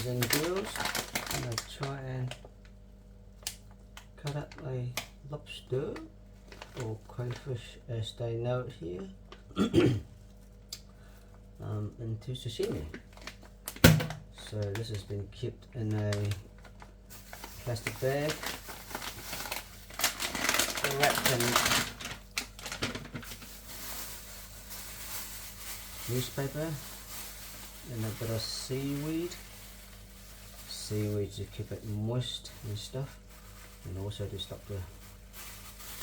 boys and girls, I'm going to try and cut up a lobster, or crayfish as they know it here, into sashimi. So this has been kept in a plastic bag, wrapped in newspaper and a bit of seaweed to keep it moist and stuff, and also to stop the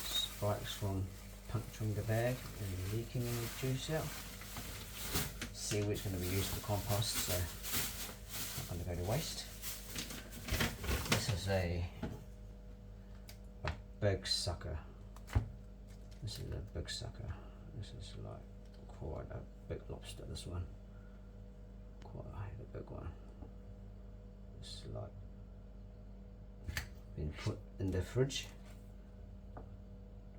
spikes from puncturing the bag and leaking any juice out. Seaweed's going to be used for compost, so not going to go to waste. This is a big sucker. This is a big sucker. This is like quite a big lobster, this one. Quite a big one. It's like been put in the fridge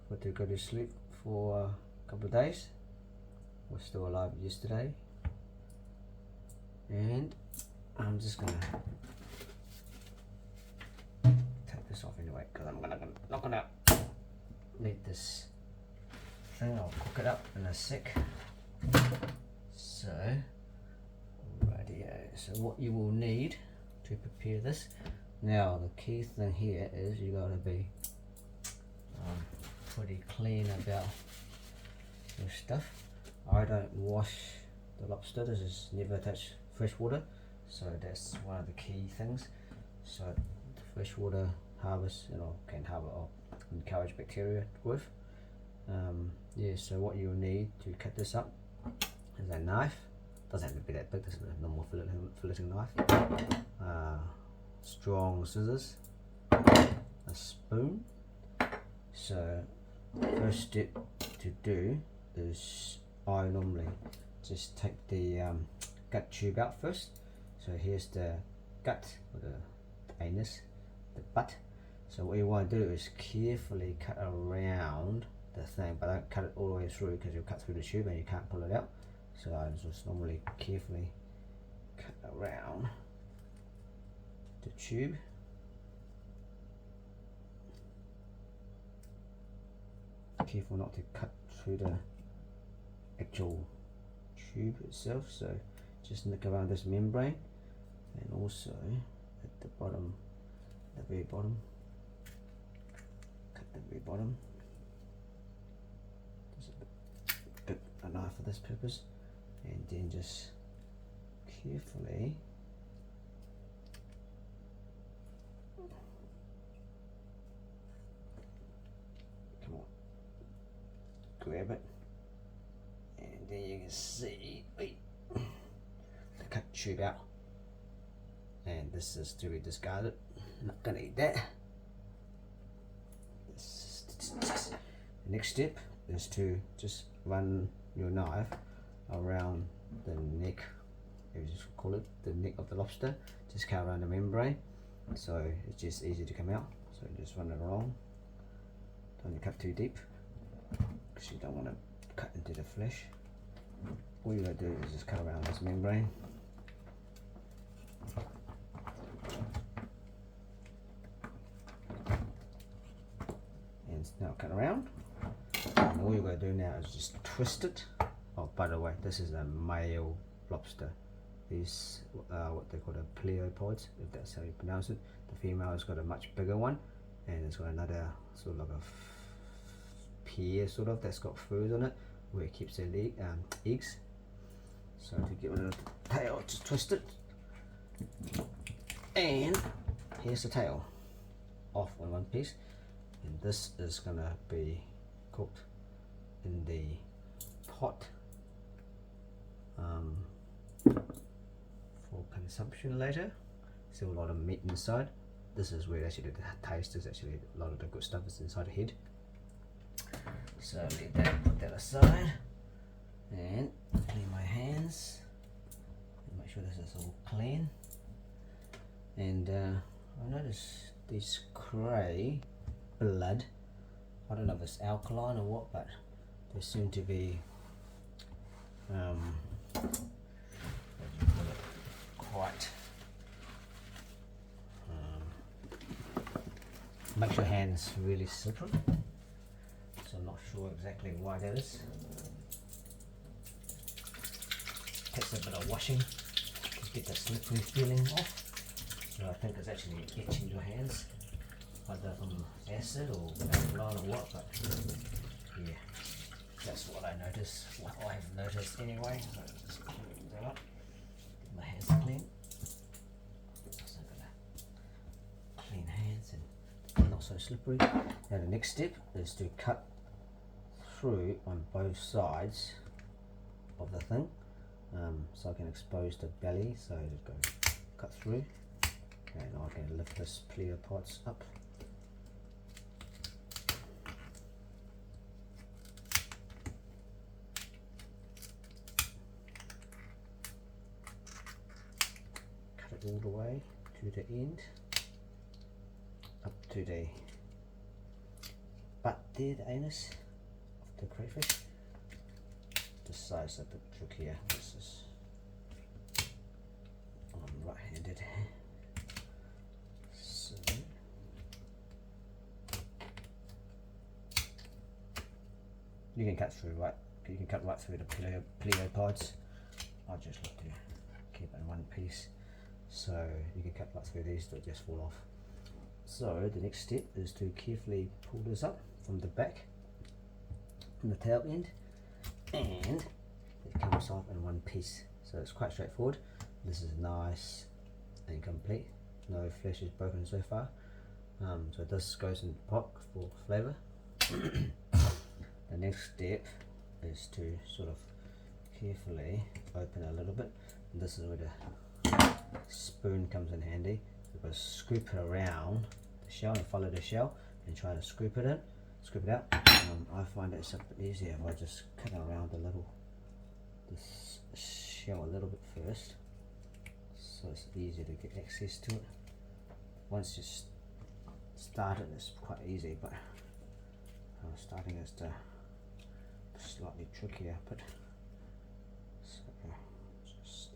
for to go to sleep for a couple of days. Was still alive yesterday, and I'm just gonna take this off anyway because I'm not gonna need this thing. I'll cook it up in a sec. So, rightio. So what you will need to prepare this. Now the key thing here is you gotta be pretty clean about your stuff. I don't wash the lobster. This is never touch fresh water, so that's one of the key things. So the fresh water harvest, can harbour or encourage bacteria growth. Yeah, so what you'll need to cut this up is a knife. Doesn't have to be that big. This is a normal filleting knife. Strong scissors, a spoon. So first step to do is I normally just take the gut tube out first. So here's the gut, or the anus, the butt. So what you want to do is carefully cut around the thing, but don't cut it all the way through because you'll cut through the tube and you can't pull it out. So I just normally carefully cut around the tube. Careful not to cut through the actual tube itself, so just nick around this membrane, and also at the bottom, the very bottom, cut the very bottom. Just a bit a knife for this purpose, and then just carefully grab it, and then you can see the cut tube out, and this is to be discarded. Not gonna eat that. The next step is to just run your knife around the neck, if you just call it the neck of the lobster. Just cut around the membrane, so it's just easy to come out. So just run it along. Don't cut too deep, because you don't want to cut into the flesh. All you gotta do is just cut around this membrane. And now cut around. And all you gotta do now is just twist it. Oh, by the way, this is a male lobster. These what they call the pleopods, if that's how you pronounce it. The female has got a much bigger one, and it's got another sort of like a pear sort of that's got furs on it where it keeps their eggs. So to get rid of the tail, just twist it, and here's the tail off in one piece, and this is gonna be cooked in the pot for consumption later. Still a lot of meat inside. This is where actually the taste is, actually a lot of the good stuff is inside the head. So leave that, put that aside, and clean my hands and make sure this is all clean. And I notice this cray blood, I don't know if it's alkaline or what, but they seem to be what do you call it, quite makes your hands really slippery. So I'm not sure exactly why that is. Takes a bit of washing to get the slippery feeling off. So I think it's actually itching your hands, either from acid or alcohol or what, but yeah, that's what I noticed, what I've noticed anyway. So just clean that up, get my hands clean. So I'm gonna clean hands and not so slippery. Now the next step is to cut through on both sides of the thing, so I can expose the belly. So just go cut through, and I can lift this plier pots up. Cut it all the way to the end, up to the butt there, the anus of the crayfish. This side's a bit trickier. This is, I'm right-handed, so you can cut through you can cut right through the pleopods. I just like to keep it in one piece, so you can cut right through these, they'll just fall off. So the next step is to carefully pull this up from the back, from the tail end, and it comes off in one piece. So it's quite straightforward. This is nice and complete. No flesh is broken so far. So this goes in the pot for flavour. The next step is to sort of carefully open a little bit. And this is where the spoon comes in handy. You've got to scoop it around the shell and follow the shell and try to scoop it out. I find it's a bit easier if I just cut around this shell a little bit first, so it's easier to get access to it. Once you start it, it's quite easy, but starting is slightly trickier. But so just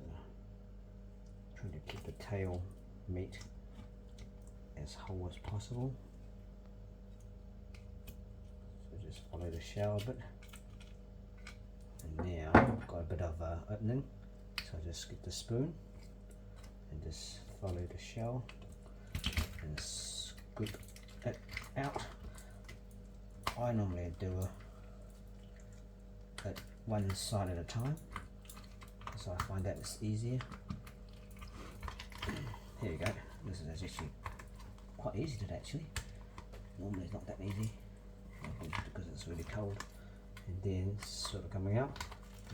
trying to keep the tail meat as whole as possible. So just follow the shell a bit, and now I've got a bit of opening, so I just get the spoon and just follow the shell and scoop it out. I normally do it one side at a time, so I find that it's easier. Here you go. This is actually quite easy to do, actually. Normally it's not that easy because it's really cold. And then it's sort of coming out,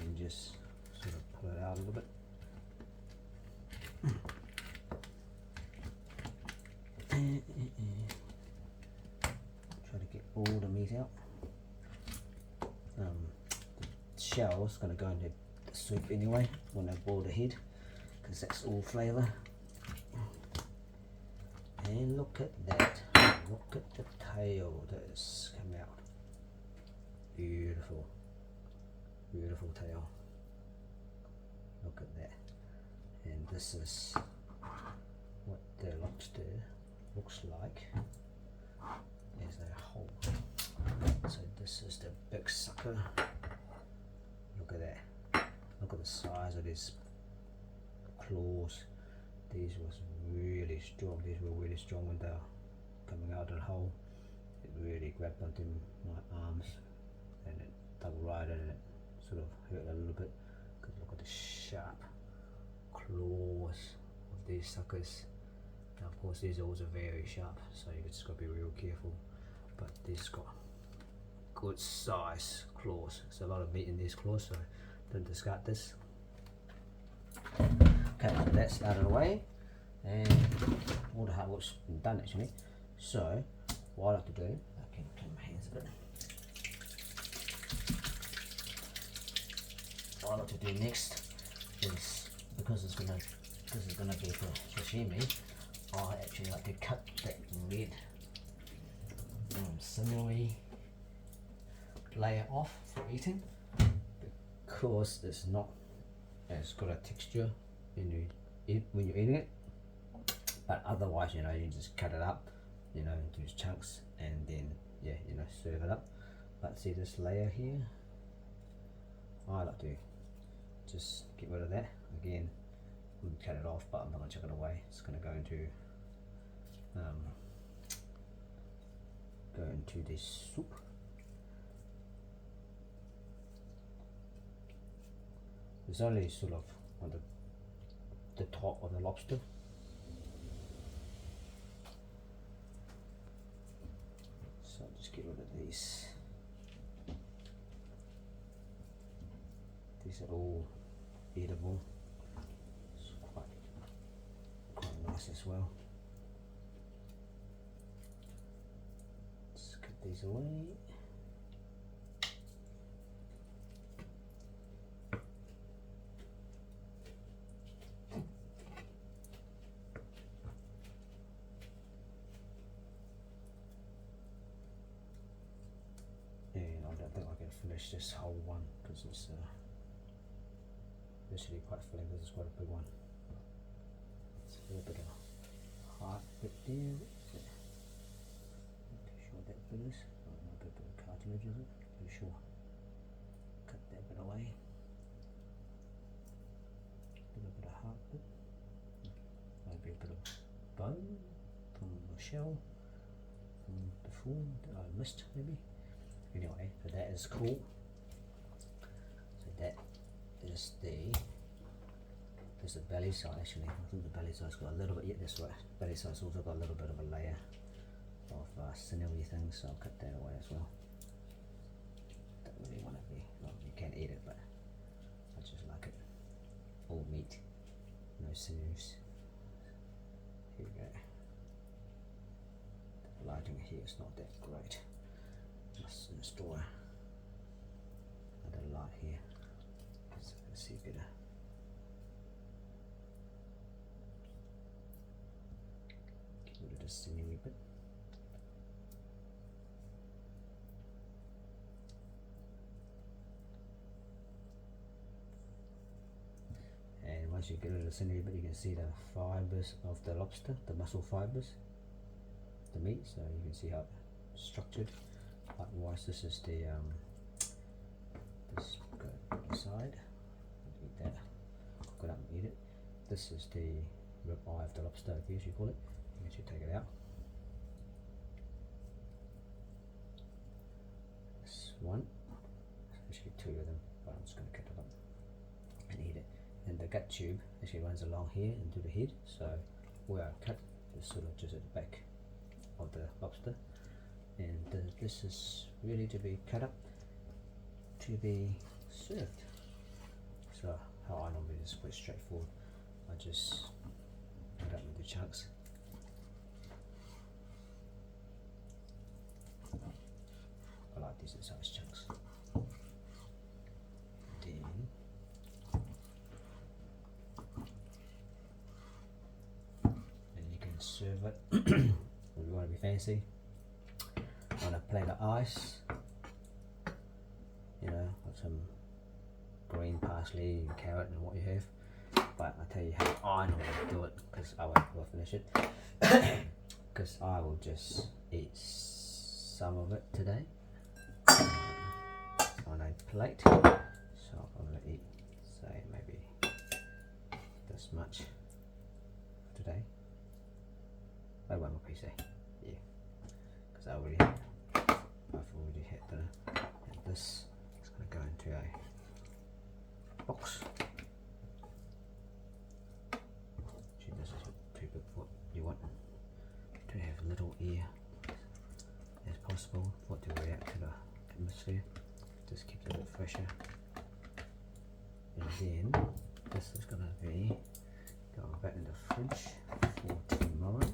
and just sort of pull it out a little bit. Try to get all the meat out. The shell is going to go into the soup anyway when I boil the head, because that's all flavour. And look at that, look at the tail that has come out. Beautiful, beautiful tail. Look at that. And this is what the lobster looks like as a whole. So this is the big sucker. Look at that. Look at the size of these claws. These was really strong. These were really strong when they're coming out of the hole. It really grabbed onto my arms, and it dug right in, and it sort of hurt a little bit. Because look at the sharp claws of these suckers. Now of course these are also very sharp, so you just got to be real careful. But these got good size claws. There's a lot of meat in these claws, so don't discard this. Okay, that's out of the way, and all the hard work's been done actually. So what I like to do, I can clean my hands a bit. What I like to do next is, because this is gonna be for sashimi, I actually like to cut that red sinewy layer off for eating, because it's not as good a texture when you're eating it. But otherwise, you know, you just cut it up you know, into chunks, and then yeah, you know, serve it up. But see this layer here, I like to just get rid of that. Again, I'm gonna cut it off, but I'm not gonna chuck it away. It's gonna go into this soup. It's only sort of on the top of the lobster. So I'll just get rid of these. These are all edible. It's quite nice as well. Let's cut these away. And I don't think I can finish this whole one because it's actually quite filling because it's quite a big one. It's a little bit of hard bit there. Not too sure what that bit is. A bit of cartilage, is it? Not too sure. Cut that bit away. A little bit of hard bit. Maybe a bit of bone from the shell from before that I missed maybe. Anyway, so that is cool. So that is the belly side actually. I think the belly side's got a little bit, yeah that's right, belly side's also got a little bit of a layer of sinewy things, so I'll cut that away as well. Don't really want to be, well you can eat it but I just like it all meat, no sinews. Here we go. The lighting here is not that great. Must install another light here so I can see better. Get rid of the sinewy bit. And once you get rid of the sinewy bit, you can see the fibers of the lobster, the muscle fibers, the meat, so you can see how it's structured. Likewise, this is the this go aside. Eat that. Cook it up and eat it. This is the rib eye of the lobster, I guess you call it. You can take it out. This one. There's actually two of them, but I'm just going to cut it up and eat it. And the gut tube actually runs along here into the head. So where I cut is sort of just at the back of the lobster. And this is really to be cut up to be served. So how I normally do is quite straightforward. I just cut up into chunks. I like these size chunks. Then you can serve it if you want to be fancy. On a plate of ice, you know, with some green parsley and carrot and what you have. But I'll tell you how I normally do it because I won't finish it because I will just eat some of it today on a plate. So I'm going to eat, say, maybe this much today. Maybe one more piece, eh? Yeah, because I've already had and this is going to go into a box. Actually, this is too big for what you want to have a little air as possible for it to react to the atmosphere. Just keeps it a bit fresher. And then this is going to be going back in the fridge for tomorrow.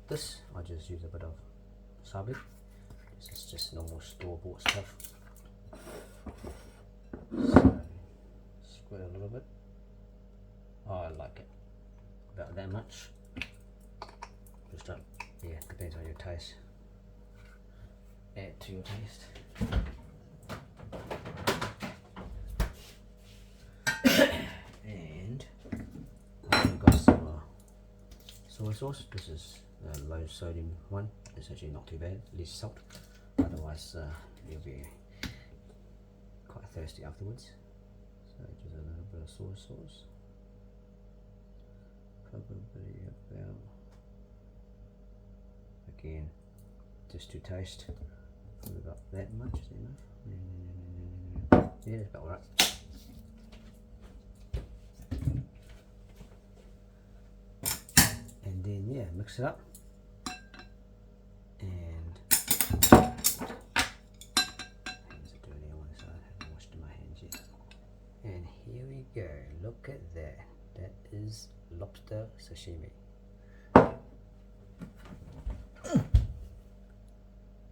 This, I just use a bit of wasabi. This is just normal store-bought stuff. So, square a little bit. Oh, I like it. About that much. Just don't, yeah, depends on your taste. Add to your taste. sauce. This is a low sodium one. It's actually not too bad, less salt. Otherwise, you'll be quite thirsty afterwards. So just a little bit of soy sauce. Probably about, again, just to taste. Probably about that much. Is that enough? Yeah, that's about right. And then yeah, mix it up. And hands are dirty on one side. I haven't washed my hands yet. And here we go. Look at that. That is lobster sashimi.